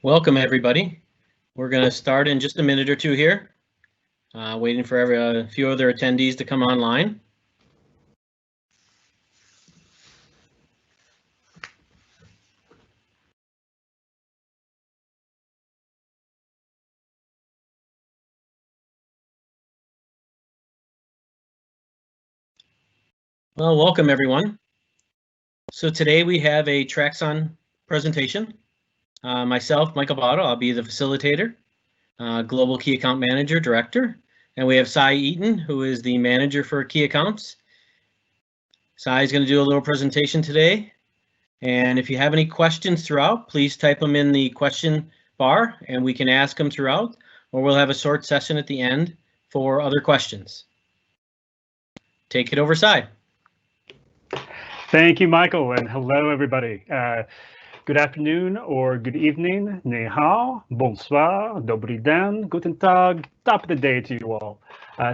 Welcome, everybody. We're going to start in just a minute or two here, waiting for a few other attendees to come online. Well, welcome, everyone. So today we have a Traxon presentation. Myself, Michael Botto, I'll be the facilitator, Global Key Account Manager, Director. And we have Cy Eaton, who is the Manager for Key Accounts. Cy is going to do a little presentation today. And if you have any questions throughout, please type them in the question bar and we can ask them throughout, or we'll have a short session at the end for other questions. Take it over, Cy. Thank you, Michael, and hello, everybody. Good afternoon or good evening. Ni hao, bonsoir, dobry den, guten tag, top of the day to you all.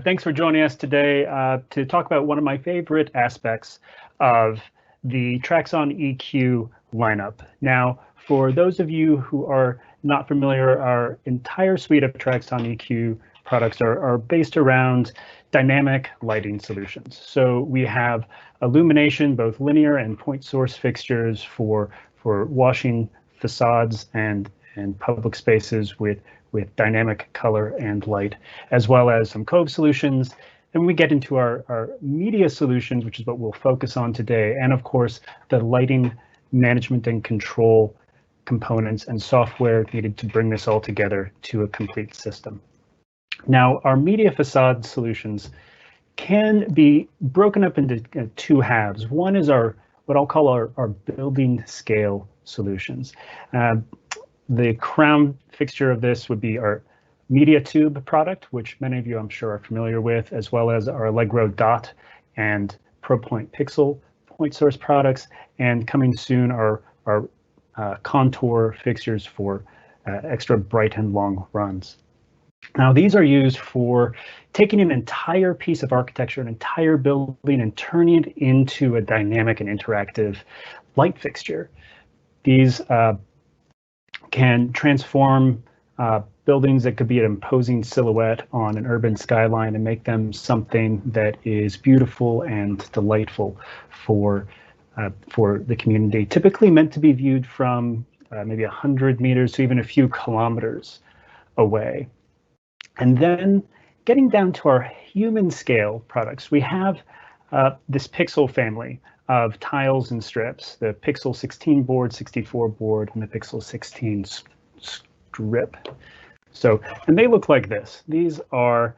Thanks for joining us today to talk about one of my favorite aspects of the Traxon EQ lineup. Now, for those of you who are not familiar, our entire suite of Traxon EQ products are based around dynamic lighting solutions. So we have illumination, both linear and point source fixtures for washing facades and public spaces with dynamic color and light, as well as some cove solutions. And we get into our media solutions, which is what we'll focus on today, and of course, the lighting management and control components and software needed to bring this all together to a complete system. Now, our media facade solutions can be broken up into two halves. One is what I'll call our building scale solutions. The crown fixture of this would be our Media Tube product, which many of you I'm sure are familiar with, as well as our Allegro Dot and ProPoint Pixel point source products, and coming soon our contour fixtures for extra bright and long runs. Now, these are used for taking an entire piece of architecture, an entire building, and turning it into a dynamic and interactive light fixture. These can transform buildings that could be an imposing silhouette on an urban skyline and make them something that is beautiful and delightful for the community, typically meant to be viewed from maybe 100 meters to even a few kilometers away. And then getting down to our human scale products, we have this Pixel family of tiles and strips, the Pixel 16 board, 64 board, and the Pixel 16 strip. So, and they look like this. These are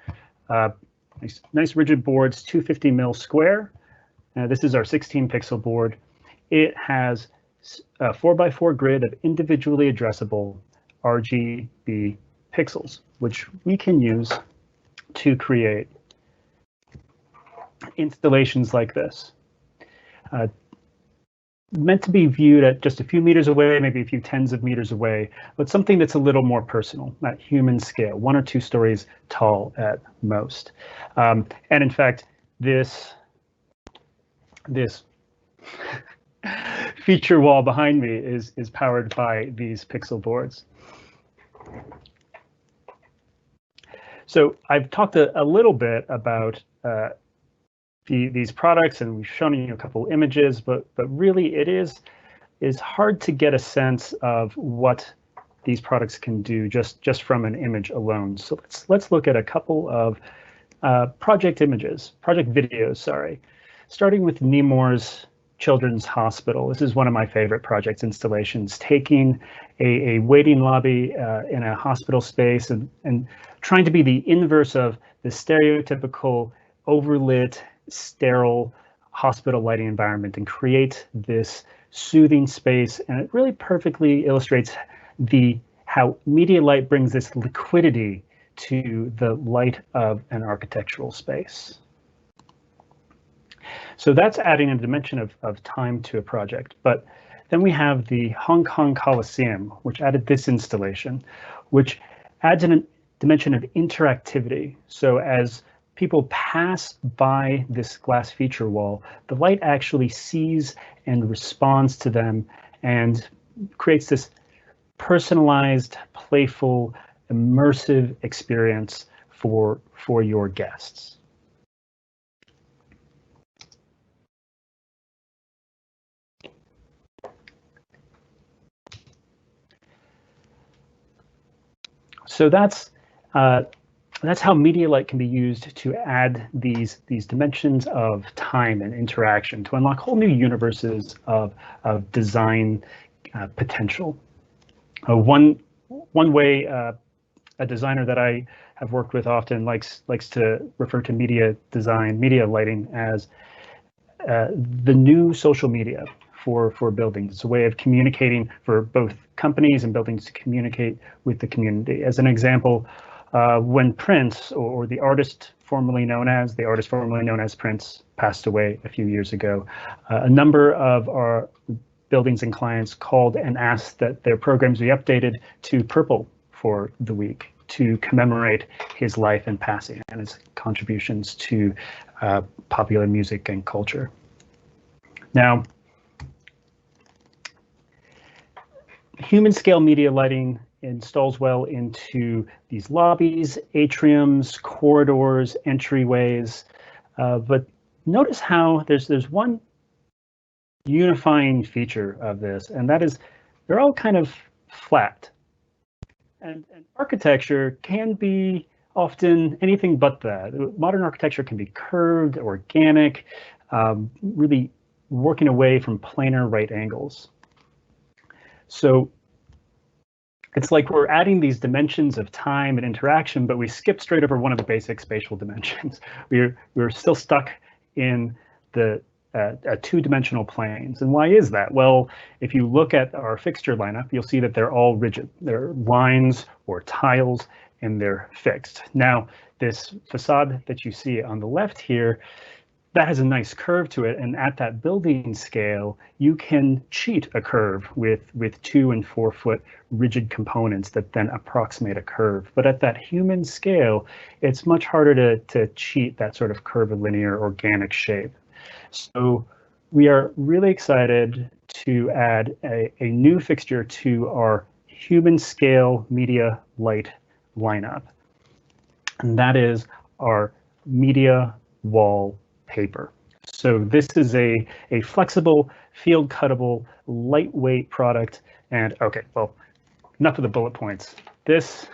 nice rigid boards, 250 mil square. This is our 16 pixel board. It has a 4x4 grid of individually addressable RGB pixels, which we can use to create installations like this. Meant to be viewed at just a few meters away, maybe a few tens of meters away, but something that's a little more personal, at human scale, 1 or 2 stories tall at most. And in fact, this feature wall behind me is powered by these Pixel boards. So I've talked a little bit about these products, and we've shown you a couple images, but really it is hard to get a sense of what these products can do just from an image alone. So let's look at a couple of project videos, sorry. Starting with Nemours Children's Hospital. This is one of my favorite project installations, taking a waiting lobby in a hospital space and trying to be the inverse of the stereotypical overlit, sterile hospital lighting environment and create this soothing space. And it really perfectly illustrates how media light brings this liquidity to the light of an architectural space. So that's adding a dimension of time to a project. But then we have the Hong Kong Coliseum, which added this installation, which adds a dimension of interactivity. So as people pass by this glass feature wall, the light actually sees and responds to them and creates this personalized, playful, immersive experience for your guests. So that's how Media Light can be used to add these dimensions of time and interaction to unlock whole new universes of design potential. One way a designer that I have worked with often likes to refer to media design, media lighting as the new social media for buildings. It's a way of communicating for both companies and buildings to communicate with the community. As an example, when Prince, or the artist formerly known as Prince, passed away a few years ago, a number of our buildings and clients called and asked that their programs be updated to purple for the week to commemorate his life and passing and his contributions to popular music and culture. Now, human scale media lighting installs well into these lobbies, atriums, corridors, entryways, but notice how there's one unifying feature of this, and that is they're all kind of flat. And architecture can be often anything but that. Modern architecture can be curved, organic, really working away from planar right angles. So it's like we're adding these dimensions of time and interaction, but we skip straight over one of the basic spatial dimensions. We're still stuck in the two-dimensional planes. And why is that? Well, if you look at our fixture lineup, you'll see that they're all rigid. They're lines or tiles, and they're fixed. Now, this facade that you see on the left here, that has a nice curve to it, and at that building scale, you can cheat a curve with 2 and 4 foot rigid components that then approximate a curve. But at that human scale, it's much harder to cheat that sort of curvilinear organic shape. So we are really excited to add a new fixture to our human scale media light lineup, and that is our media wall paper. So this is a flexible, field cuttable, lightweight product. And okay, well, enough of the bullet points. This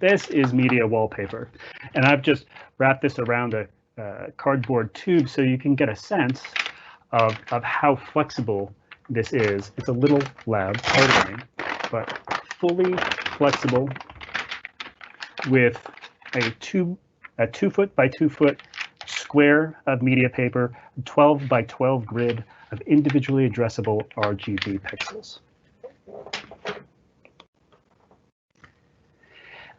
is media wallpaper, and I've just wrapped this around a cardboard tube so you can get a sense of how flexible this is. It's a little loud, pardon me, but fully flexible with a 2 foot by 2 foot square of media paper, 12 by 12 grid of individually addressable RGB pixels.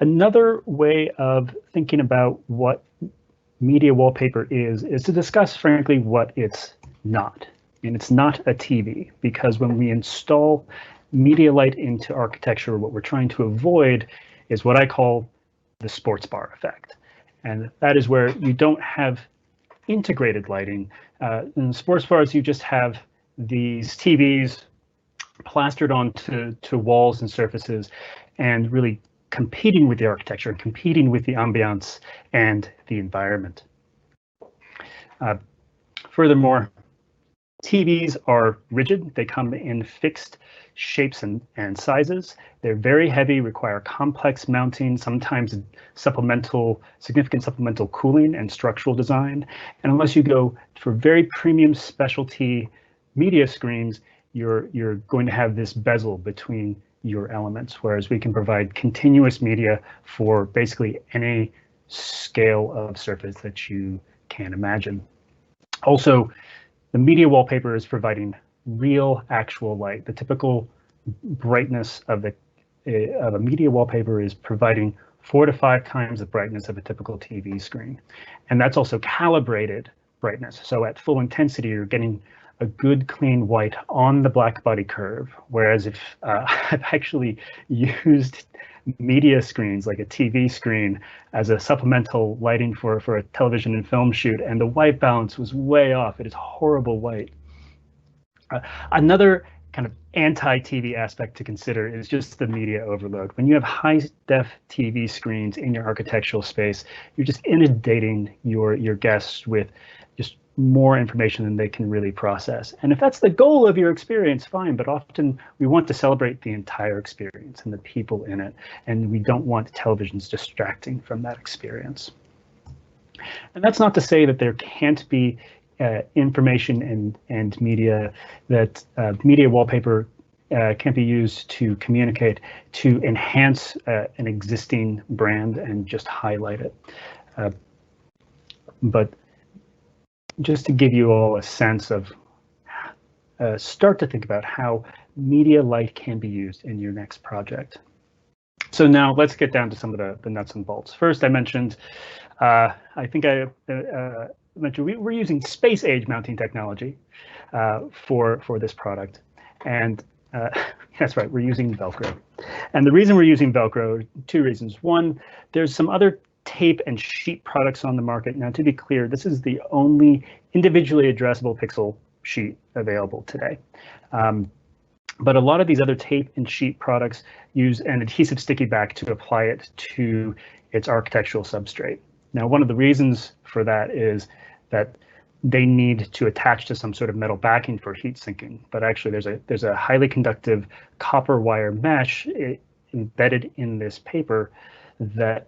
Another way of thinking about what media wallpaper is to discuss, frankly, what it's not. And it's not a TV, because when we install media light into architecture, what we're trying to avoid is what I call the sports bar effect. And that is where you don't have integrated lighting. In sports bars, you just have these TVs plastered onto walls and surfaces and really competing with the architecture, competing with the ambiance and the environment. Furthermore, TVs are rigid. They come in fixed shapes and sizes. They're very heavy, require complex mounting, sometimes significant supplemental cooling and structural design. And unless you go for very premium specialty media screens, you're going to have this bezel between your elements, whereas we can provide continuous media for basically any scale of surface that you can imagine. Also, the media wallpaper is providing real actual light. The typical brightness of a media wallpaper is providing 4 to 5 times the brightness of a typical TV screen. And that's also calibrated brightness. So at full intensity, you're getting a good clean white on the black body curve. Whereas if I've actually used media screens like a TV screen as a supplemental lighting for a television and film shoot, and the white balance was way off. It is horrible white. Another kind of anti-TV aspect to consider is just the media overload. When you have high-def TV screens in your architectural space, you're just inundating your guests with just more information than they can really process. And if that's the goal of your experience, fine, but often we want to celebrate the entire experience and the people in it, and we don't want televisions distracting from that experience. And that's not to say that there can't be information and media that media wallpaper can be used to communicate, to enhance an existing brand and just highlight it. But just to give you all a sense of, start to think about how media light can be used in your next project. So now let's get down to some of the nuts and bolts. First, I mentioned, I think I mentioned we're using space age mounting technology for this product. And that's right, we're using Velcro. And the reason we're using Velcro, two reasons. One, there's some other tape and sheet products on the market. Now, to be clear, this is the only individually addressable pixel sheet available today. But a lot of these other tape and sheet products use an adhesive sticky back to apply it to its architectural substrate. Now, one of the reasons for that is that they need to attach to some sort of metal backing for heat sinking. But actually, there's a highly conductive copper wire mesh embedded in this paper that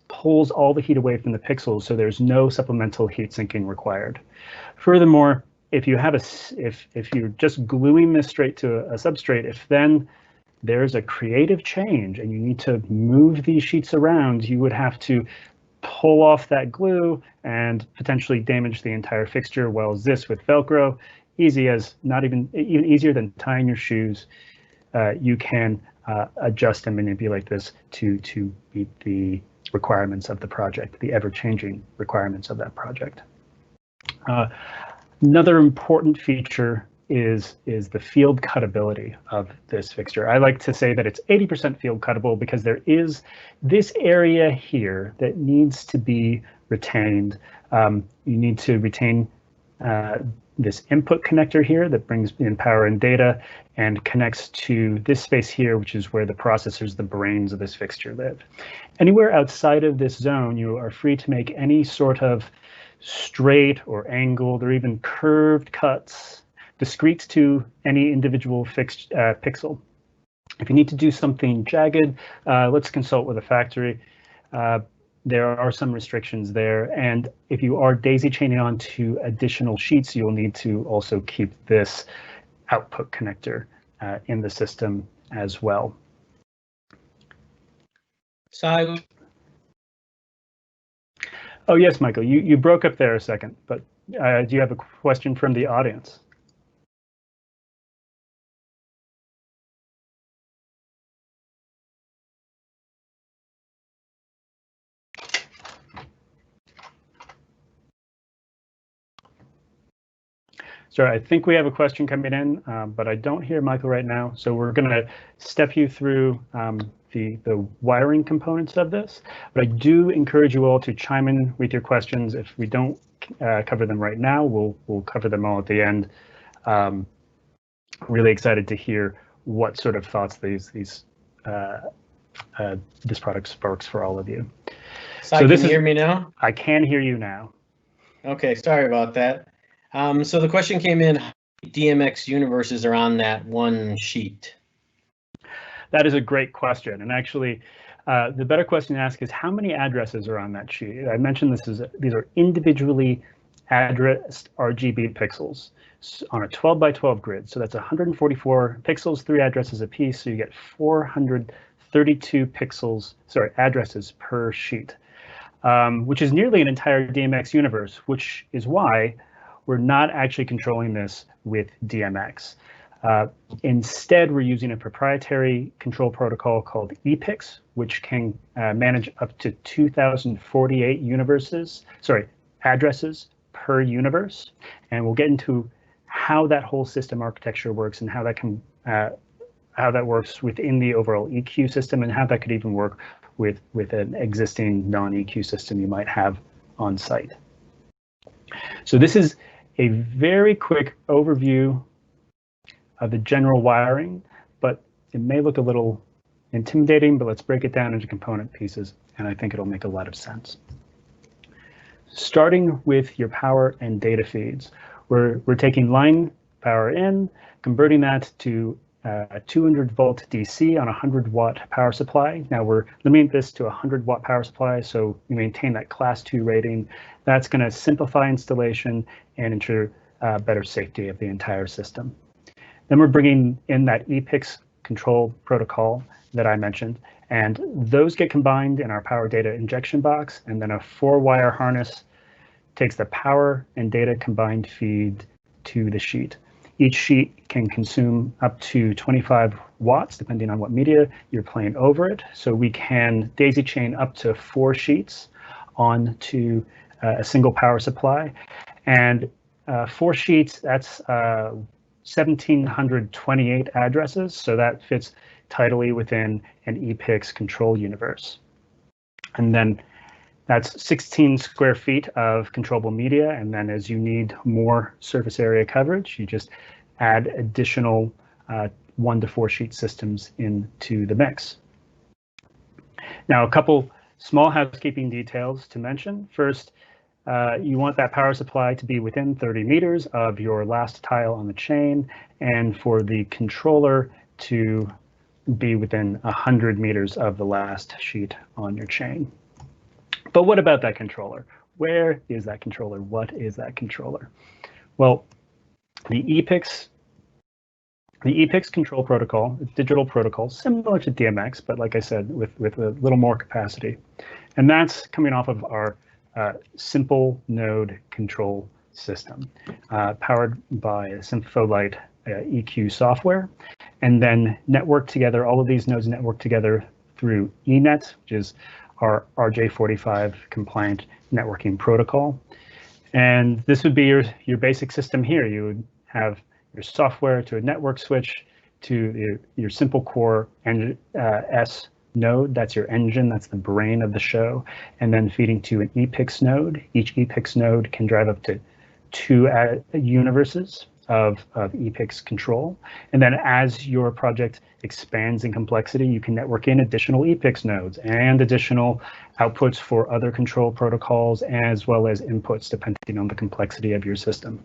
pulls all the heat away from the pixels, so there's no supplemental heat sinking required. Furthermore, if you have if you're just gluing this straight to a substrate, if then there's a creative change and you need to move these sheets around, you would have to pull off that glue and potentially damage the entire fixture. While this with Velcro, easy as not even easier than tying your shoes, you can adjust and manipulate this to meet the requirements of the project, the ever-changing requirements of that project. Another important feature is the field cuttability of this fixture. I like to say that it's 80% field cuttable because there is this area here that needs to be retained. You need to retain this input connector here that brings in power and data and connects to this space here, which is where the processors, the brains of this fixture live. Anywhere outside of this zone, you are free to make any sort of straight or angled or even curved cuts discrete to any individual fixed pixel. If you need to do something jagged, let's consult with a factory. There are some restrictions there, and if you are daisy chaining onto additional sheets, you'll need to also keep this output connector in the system as well. So oh yes, Michael, you broke up there a second, but do you have a question from the audience? Sorry, I think we have a question coming in, but I don't hear Michael right now. So we're going to step you through the wiring components of this. But I do encourage you all to chime in with your questions. If we don't cover them right now, we'll cover them all at the end. Really excited to hear what sort of thoughts this product sparks for all of you. So can you hear me now? I can hear you now. Okay, sorry about that. So the question came in, DMX universes are on that one sheet? That is a great question. And actually, the better question to ask is how many addresses are on that sheet? I mentioned these are individually addressed RGB pixels on a 12 by 12 grid. So that's 144 pixels, 3 addresses a piece. So you get 432 addresses per sheet, which is nearly an entire DMX universe, which is why we're not actually controlling this with DMX. Instead, we're using a proprietary control protocol called ePix, which can manage up to 2,048 addresses per universe. And we'll get into how that whole system architecture works and how that works within the overall EQ system and how that could even work with an existing non-EQ system you might have on site. So this is a very quick overview of the general wiring, but it may look a little intimidating, but let's break it down into component pieces, and I think it'll make a lot of sense. Starting with your power and data feeds, we're taking line power in, converting that to 200 volt DC on a 100 watt power supply. Now we're limiting this to a 100 watt power supply, so we maintain that class 2 rating. That's going to simplify installation and ensure better safety of the entire system. Then we're bringing in that EPIX control protocol that I mentioned, and those get combined in our power data injection box, and then a 4-wire harness takes the power and data combined feed to the sheet. Each sheet can consume up to 25 watts, depending on what media you're playing over it. So we can daisy chain up to 4 sheets onto a single power supply. And 4 sheets, that's 1,728 addresses. So that fits tidily within an EPIX control universe. And then that's 16 square feet of controllable media. And then as you need more surface area coverage, you just add additional 1 to 4 sheet systems into the mix. Now, a couple small housekeeping details to mention. First, you want that power supply to be within 30 meters of your last tile on the chain, and for the controller to be within 100 meters of the last sheet on your chain. But what about that controller? Where is that controller? What is that controller? Well, the EPIX control protocol, digital protocol, similar to DMX, but like I said, with a little more capacity. And that's coming off of our simple node control system, powered by SymphoLite EQ software, and then networked together, all of these nodes networked together through eNet, which is our RJ45 compliant networking protocol. And this would be your basic system here. You would have your software to a network switch to your simple core S node. That's your engine, that's the brain of the show. And then feeding to an EPIX node. Each EPIX node can drive up to 2 universes of EPIX control. And then as your project expands in complexity, you can network in additional EPIX nodes and additional outputs for other control protocols, as well as inputs depending on the complexity of your system.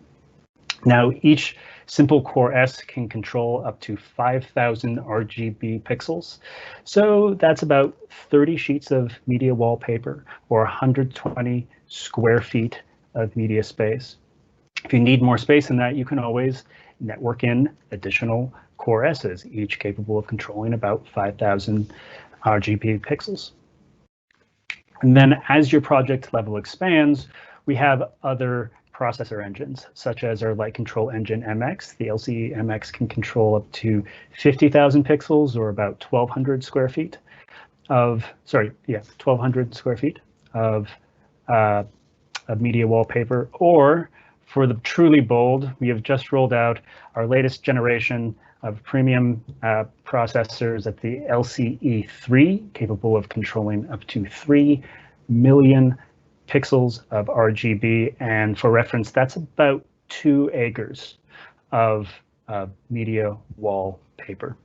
Now, each simple core S can control up to 5,000 RGB pixels. So that's about 30 sheets of media wallpaper or 120 square feet of media space. If you need more space than that, you can always network in additional core S's, each capable of controlling about 5,000 RGB pixels. And then as your project level expands, we have other processor engines, such as our light control engine MX. The LCE MX can control up to 50,000 pixels or about 1,200 square feet of, 1,200 square feet of media wallpaper. Or for the truly bold, we have just rolled out our latest generation of premium processors at the LCE3, capable of controlling up to 3 million pixels of RGB. And for reference, that's about 2 acres of media wallpaper.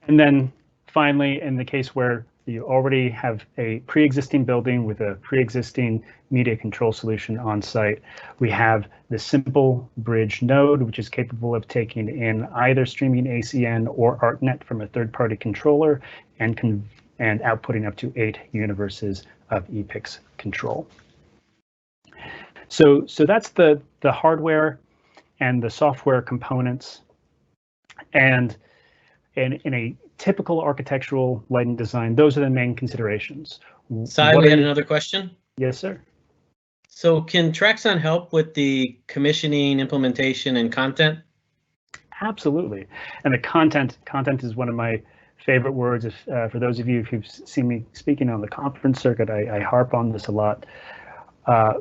And then finally, in the case where you already have a pre-existing building with a pre-existing media control solution on site, we have the simple bridge node, which is capable of taking in either streaming ACN or ArtNet from a third-party controller and outputting up to 8 universes of EPIX control. So that's the hardware and the software components. And in a typical architectural lighting design, those are the main considerations. Sai, we had another question. Yes, sir. So can Traxon help with the commissioning, implementation, and content? Absolutely. And the content is one of my favorite words. For those of you who've seen me speaking on the conference circuit, I harp on this a lot.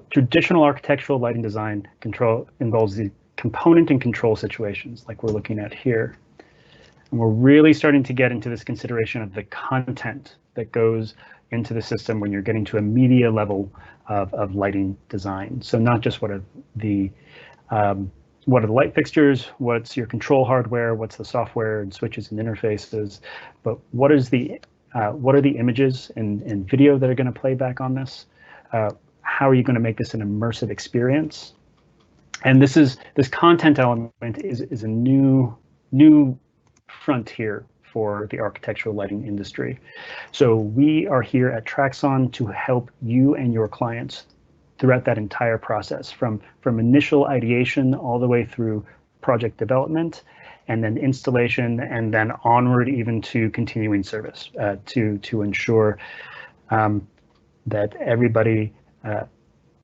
Traditional architectural lighting design control involves the component and control situations like we're looking at here. And we're really starting to get into this consideration of the content that goes into the system when you're getting to a media level of lighting design. So not just what are the what are the light fixtures, what's your control hardware, what's the software and switches and interfaces, but what are the images and video that are going to play back on this? How are you going to make this an immersive experience? And this content element is a new frontier for the architectural lighting industry. So we are here at Traxon to help you and your clients throughout that entire process, from initial ideation all the way through project development, and then installation, and then onward even to continuing service, to ensure that everybody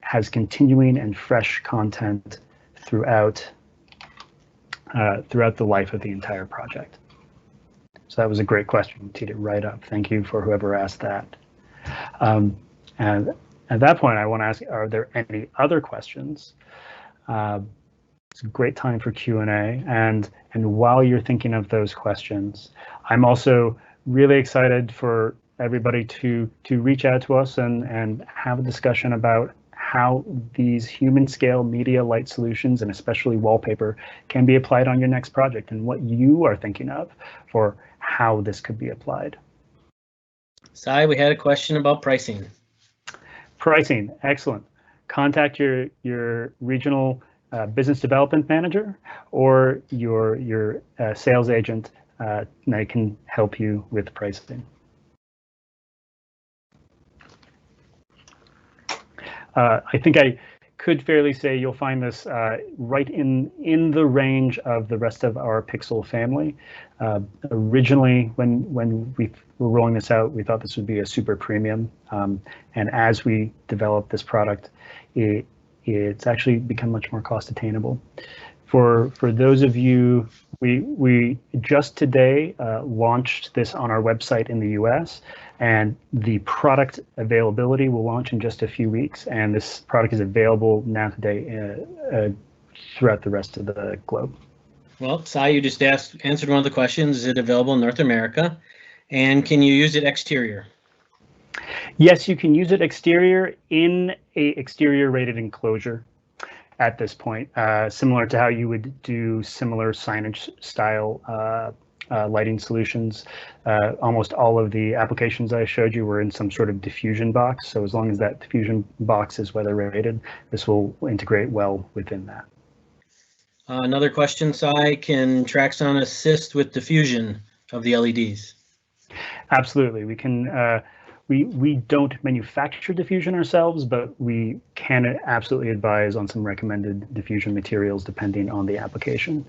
has continuing and fresh content throughout the life of the entire project. So that was a great question. You teed it right up. Thank you for whoever asked that. And at that point, I want to ask, are there any other questions? It's a great time for Q&A. And while you're thinking of those questions, I'm also really excited for everybody to reach out to us and have a discussion about how these human scale media light solutions, and especially wallpaper, can be applied on your next project, and what you are thinking of for how this could be applied. Sai, we had a question about pricing. Pricing, excellent. Contact your regional business development manager or your sales agent, and they can help you with pricing. I think I could fairly say you'll find this right in the range of the rest of our Pixel family. Originally, when we were rolling this out, we thought this would be a super premium. And as we develop this product, it's actually become much more cost attainable. For those of you, we just today launched this on our website in the US, and the product availability will launch in just a few weeks. And this product is available now today throughout the rest of the globe. Well, Sai, you just answered one of the questions. Is it available in North America? And can you use it exterior? Yes, you can use it exterior in a exterior rated enclosure at this point, similar to how you would do similar signage style lighting solutions. Almost all of the applications I showed you were in some sort of diffusion box. So as long as that diffusion box is weather rated, this will integrate well within that. Another question, Sai, can Traxon assist with diffusion of the LEDs? Absolutely, we can. We don't manufacture diffusion ourselves, but we can absolutely advise on some recommended diffusion materials depending on the application.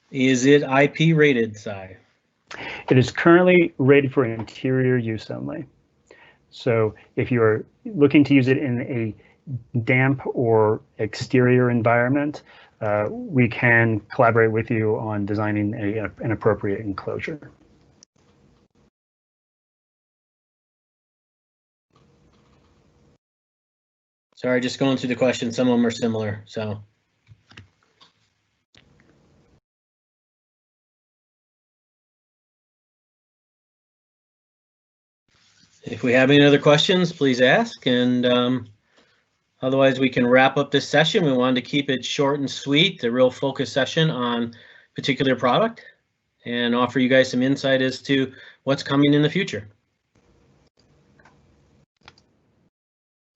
Is it IP rated, Sai? It is currently rated for interior use only. So if you're looking to use it in a damp or exterior environment, we can collaborate with you on designing an appropriate enclosure. Sorry, just going through the questions. Some of them are similar, so. If we have any other questions, please ask, and otherwise we can wrap up this session. We wanted to keep it short and sweet, a real focused session on particular product, and offer you guys some insight as to what's coming in the future.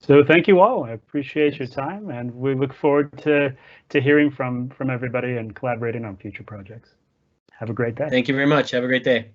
So thank you all. I appreciate your time, and we look forward to hearing from everybody and collaborating on future projects. Have a great day. Thank you very much. Have a great day.